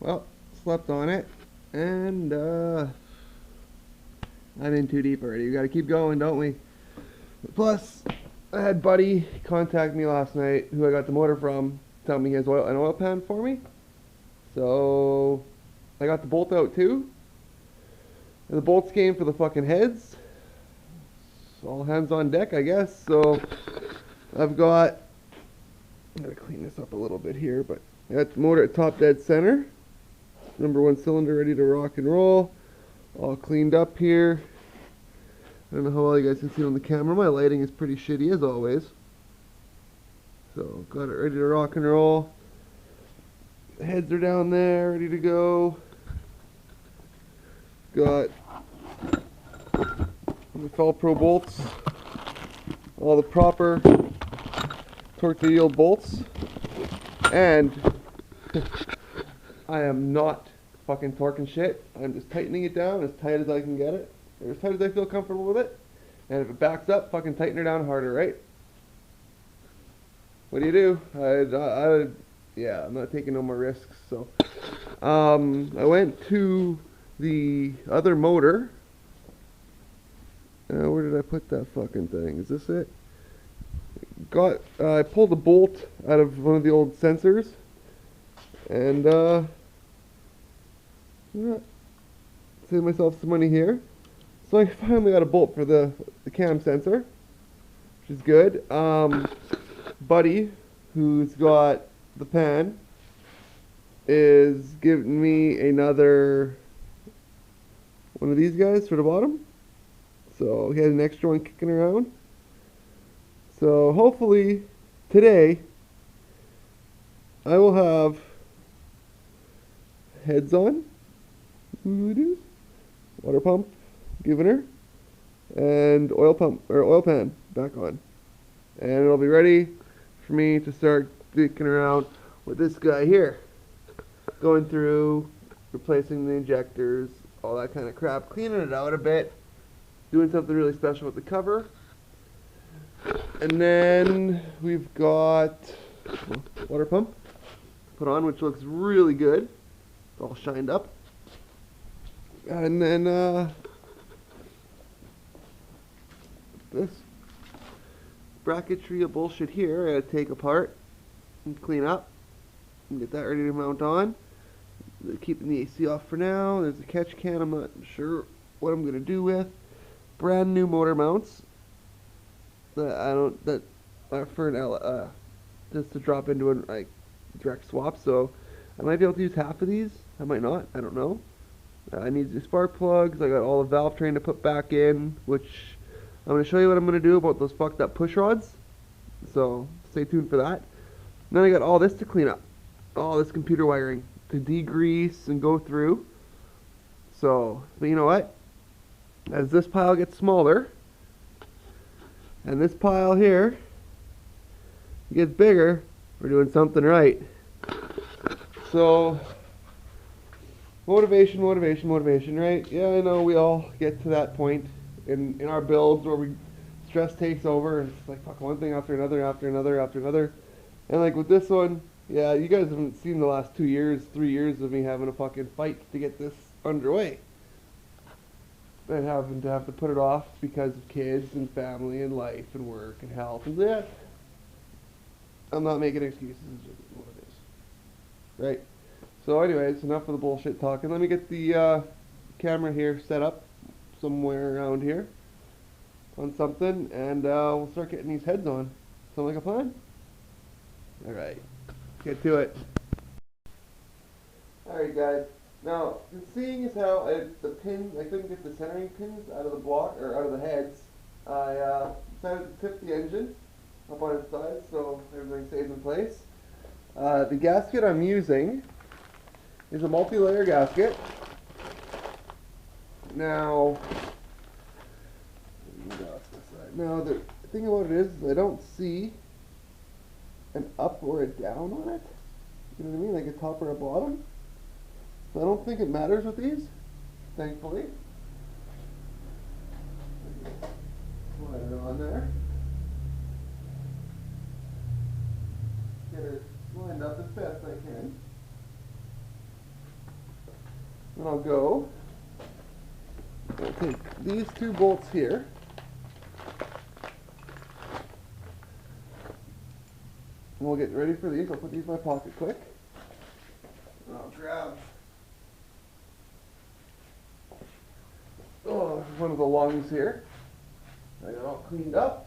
Well, slept on it, and I'm in too deep already. We gotta keep going, don't we? Plus, I had Buddy contact me last night, who I got the motor from, tell me he has an oil pan for me. So, I got the bolt out too. And the bolts came for the fucking heads. So all hands on deck, I guess. So, I've got, I'm gonna clean this up a little bit here, but I got the motor at top dead center. Number 1 cylinder ready to rock and roll. All cleaned up here. I don't know how well you guys can see it on the camera. My lighting is pretty shitty as always. So got it ready to rock and roll. The heads are down there, ready to go. Got the Felpro bolts. All the proper torque to yield bolts. And I am not fucking torquing shit. I'm just tightening it down as tight as I can get it. Or as tight as I feel comfortable with it. And if it backs up, fucking tighten her down harder, right? What do you do? Yeah, I'm not taking no more risks. So, I went to the other motor. Where did I put that fucking thing? Is this it? I pulled a bolt out of one of the old sensors. And, yeah, save myself some money here. So I finally got a bolt for the cam sensor, which is good. Buddy, who's got the pan, is giving me another one of these guys for the bottom. So he has an extra one kicking around. So hopefully today I will have heads on, water pump giving her, and oil pan back on, and it'll be ready for me to start dicking around with this guy here, going through, replacing the injectors, all that kind of crap, cleaning it out a bit, doing something really special with the cover. And then we've got water pump put on, which looks really good. It's all shined up. And then this bracketry of bullshit here I gotta take apart and clean up and get that ready to mount on. Keeping the AC off for now. There's a catch can I'm not sure what I'm gonna do with. Brand new motor mounts that are for an just to drop into a direct swap. So I might be able to use half of these. I might not. I don't know. I need the spark plugs. I got all the valve train to put back in, which I'm going to show you what I'm going to do about those fucked up push rods. So stay tuned for that. And then I got all this to clean up. All this computer wiring to degrease and go through. So, but you know what? As this pile gets smaller, and this pile here gets bigger, we're doing something right. So, motivation, right? Yeah, I know we all get to that point in our builds where stress takes over, and it's like fuck one thing after another. And like with this one, yeah, you guys haven't seen the last 2 years, 3 years of me having a fucking fight to get this underway. And having to have to put it off because of kids and family and life and work and health and that. I'm not making excuses, it's just what it is. Right? So anyways, enough of the bullshit talking. Let me get the camera here set up somewhere around here on something, and we'll start getting these heads on. Sound like a plan? Alright, get to it. Alright guys, now seeing as how the pins, I couldn't get the centering pins out of the block, or out of the heads, I decided to tip the engine up on its side so everything stays in place. The gasket I'm using is a multi-layer gasket. Now the thing about it is I don't see an up or a down on it. You know what I mean? Like a top or a bottom. So I don't think it matters with these, thankfully. Slide it on there. Get it lined up as best I can. And I'll take these two bolts here. And we'll get ready for these. I'll put these in my pocket quick. And I'll grab one of the lungs here. I got it all cleaned up.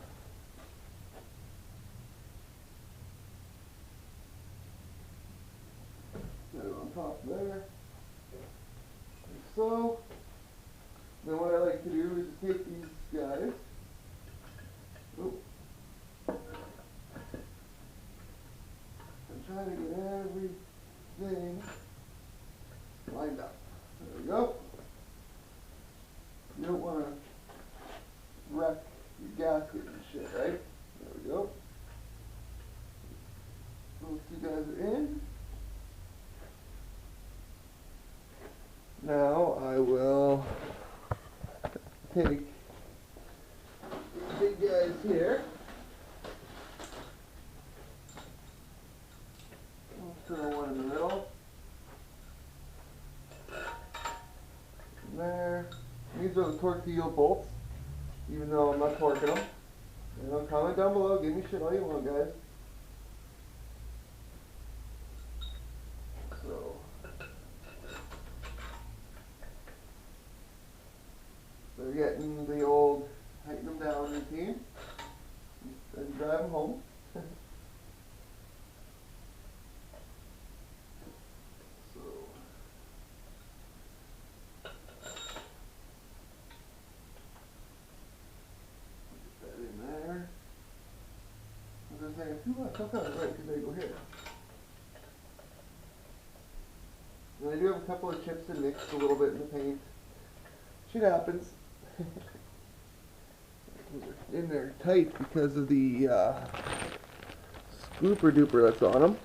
Put it on top there. Like so. Then what I like to do is take these guys. Oop, and try to get everything lined up. There we go. You don't want to wreck your gasket and shit, right? There we go. Those two guys are in. Now I will take these big guys here. I'll throw one in the middle. And there. These are the torque-to-yield bolts, even though I'm not torquing them. You know, comment down below, give me shit all you want, guys. So, they're getting the old tighten them down routine and drive them home. Right, because they go here. And I do have a couple of chips and nicks a little bit in the paint. Shit happens. In there tight because of the scooper duper that's on them.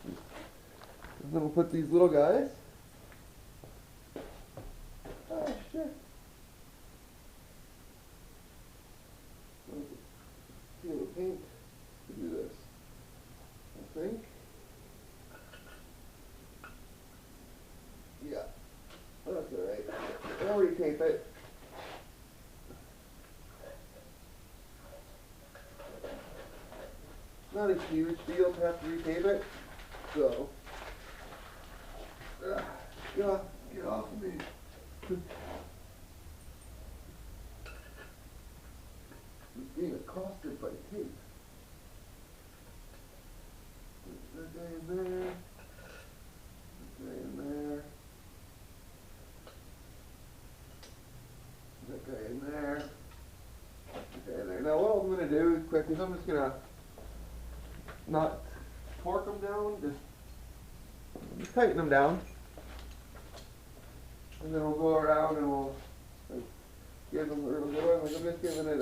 And then we'll put these little guys. Oh shit. Feel the paint to do this. I think. Yeah. That's alright. I'll retape it. Not a huge deal to have to retape it. So. Get off of me. I'm being accosted by tape. That guy in there. That guy in there. That guy in there. That guy in there. Now what I'm going to do quick is I'm just going to not torque them down, just tighten them down. And then we'll go around and we'll give them a little bit. Like I'm just giving it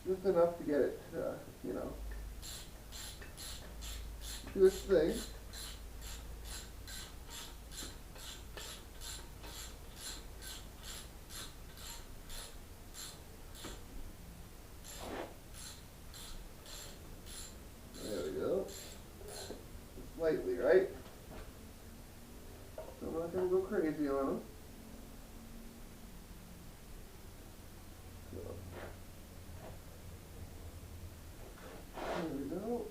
just enough to get it, you know, do its thing. There we go. Slightly, right? So I'm not going to go crazy on them. There we go.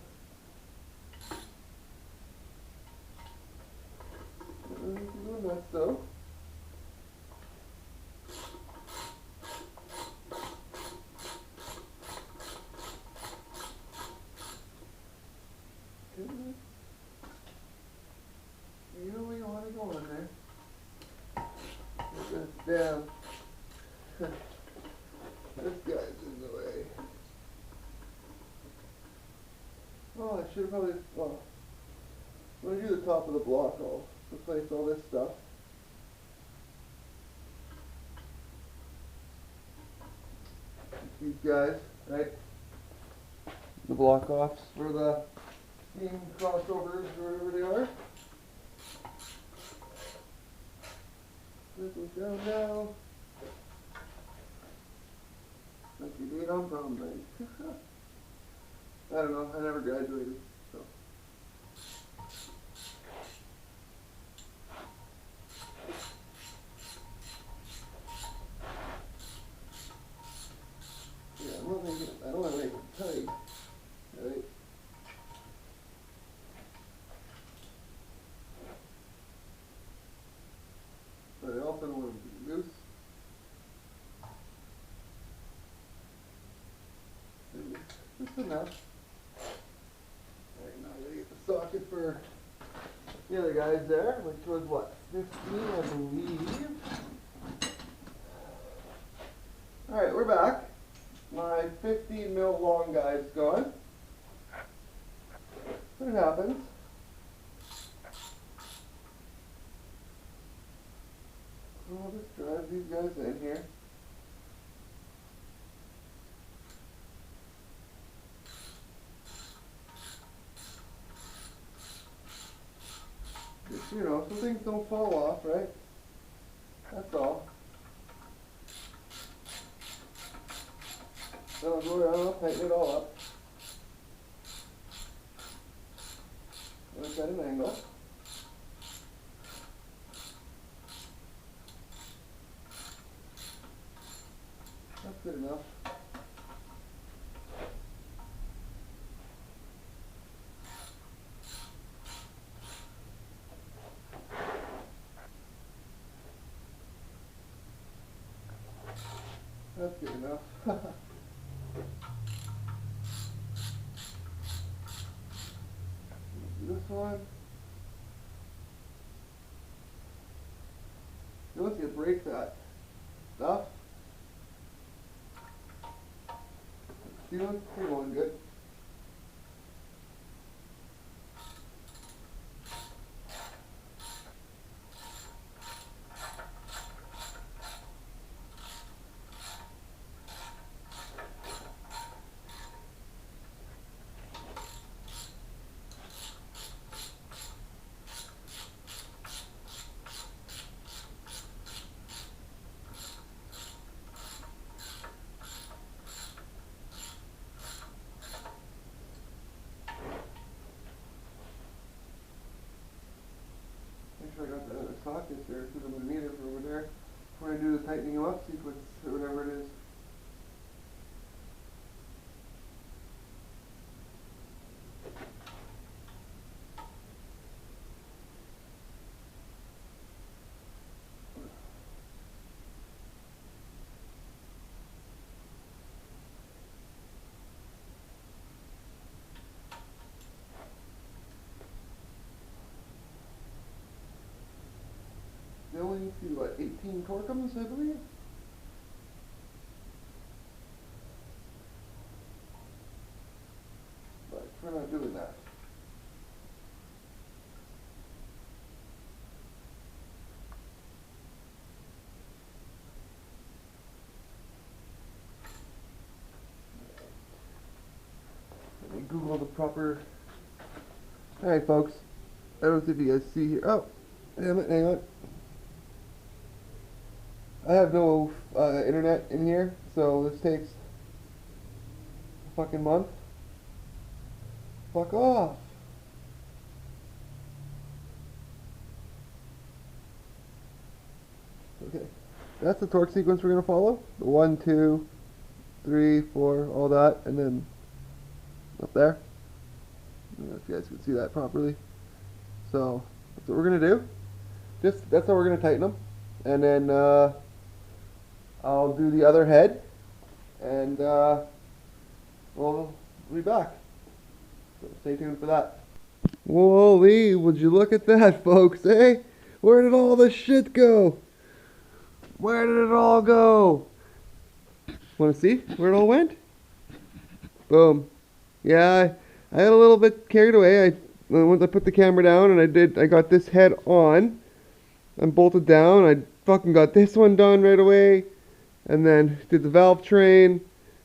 Doing nuts though. You know where you want to go in there. Put this down. This guy's in the way. Oh, I should have probably, well, when I do the top of the block, I'll replace all this stuff. These guys, right? The block offs for the steam crossovers or whatever they are. This goes down now. Like you did on prom night. I don't know, I never graduated, so. Just enough. Alright, now I gotta get the socket for the other guys there, which was what? 15, I believe. Alright, we're back. My 15 mil long guy's going. But it happens. I'll just drive these guys in here. Just, you know, some things don't fall off, right? That's all. So I'll go around, I'll tighten it all up. Look at an angle. That's good enough. That's good enough. This one. Once you break that stuff, see one? You're going good. Make sure I got the other sockets there because I'm going to need it for over there when I do the tightening them up sequence or whatever it is. They only need to do, what, 18 torquems, I believe? But we're not doing that. Let me Google the proper... Alright folks, I don't know if you guys see here. Oh, damn it, hang on. I have no internet in here, so this takes a fucking month. Fuck off. Okay, that's the torque sequence we're gonna follow. The 1, 2, 3, 4, all that, and then up there. I don't know if you guys can see that properly. So that's what we're gonna do. That's how we're gonna tighten them, and then I'll do the other head, and we'll be back. So stay tuned for that. Holy, would you look at that, folks, eh? Where did all the shit go? Where did it all go? Want to see where it all went? Boom. Yeah, I got a little bit carried away. Once I put the camera down and I got this head on and bolted down. I fucking got this one done right away. And then did the valve train,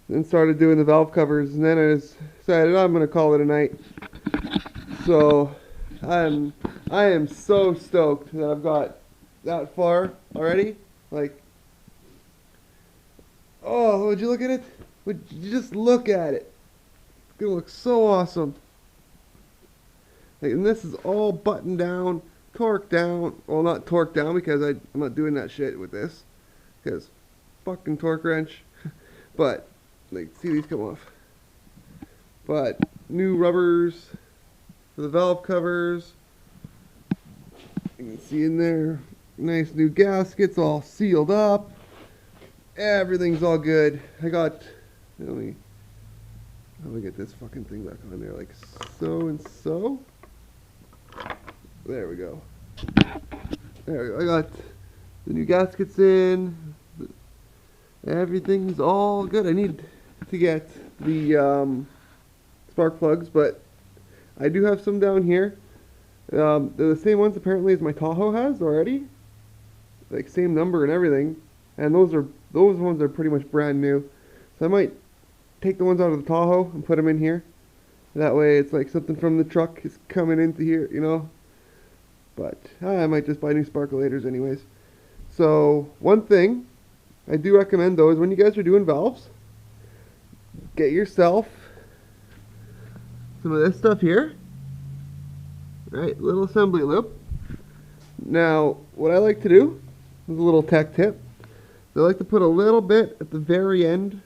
and started doing the valve covers, and then I just decided I'm gonna call it a night. So I am so stoked that I've got that far already. Like, oh, would you look at it? Would you just look at it? It's gonna look so awesome. Like, and this is all buttoned down, torqued down. Well, not torqued down because I'm not doing that shit with this, because fucking torque wrench. But like, see these come off. But new rubbers for the valve covers. You can see in there, nice new gaskets all sealed up. Everything's all good. I got, let me How do we get this fucking thing back on there? Like so and so. There we go. There we go. I got the new gaskets in. Everything's all good. I need to get the spark plugs, but I do have some down here. They're the same ones apparently as my Tahoe has already. Like same number and everything. And those ones are pretty much brand new. So I might take the ones out of the Tahoe and put them in here. That way it's like something from the truck is coming into here, you know. But I might just buy new sparkulators anyways. So one thing I do recommend though is when you guys are doing valves, get yourself some of this stuff here. Right, little assembly loop. Now, what I like to do is a little tech tip. I like to put a little bit at the very end,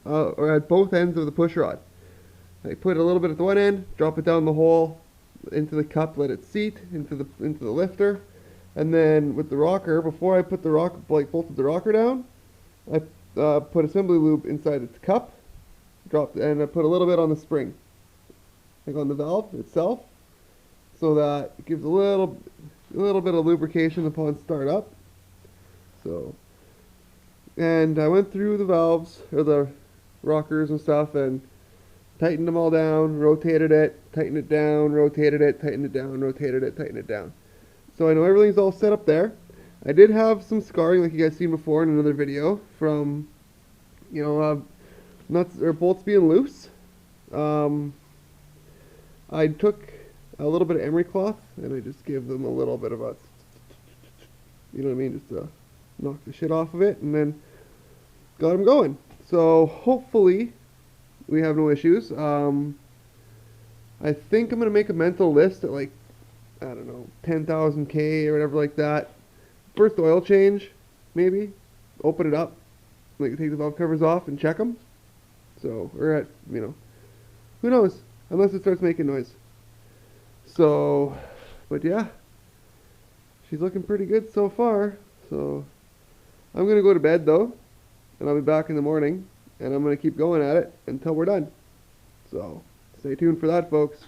or at both ends of the push rod. I put a little bit at the one end, drop it down the hole into the cup, let it seat into the lifter, and then with the rocker, before I put the bolted the rocker down, I put assembly lube inside its cup, and I put a little bit on the spring, like on the valve itself, so that it gives a little bit of lubrication upon startup. So, and I went through the valves or the rockers and stuff and tightened them all down, rotated it, tightened it down, rotated it, tightened it down, rotated it, tightened it down. So I know everything's all set up there. I did have some scarring, like you guys seen before in another video, from, you know, nuts or bolts being loose. I took a little bit of emery cloth and I just gave them a little bit of a, you know what I mean, just to knock the shit off of it, and then got them going. So hopefully we have no issues. I think I'm gonna make a mental list at like, I don't know, 10,000 K or whatever like that. First oil change, maybe. Open it up, like take the valve covers off and check them. So, or at, you know, who knows? Unless it starts making noise. So, but yeah, she's looking pretty good so far. So, I'm gonna go to bed though, and I'll be back in the morning, and I'm gonna keep going at it until we're done. So, stay tuned for that, folks.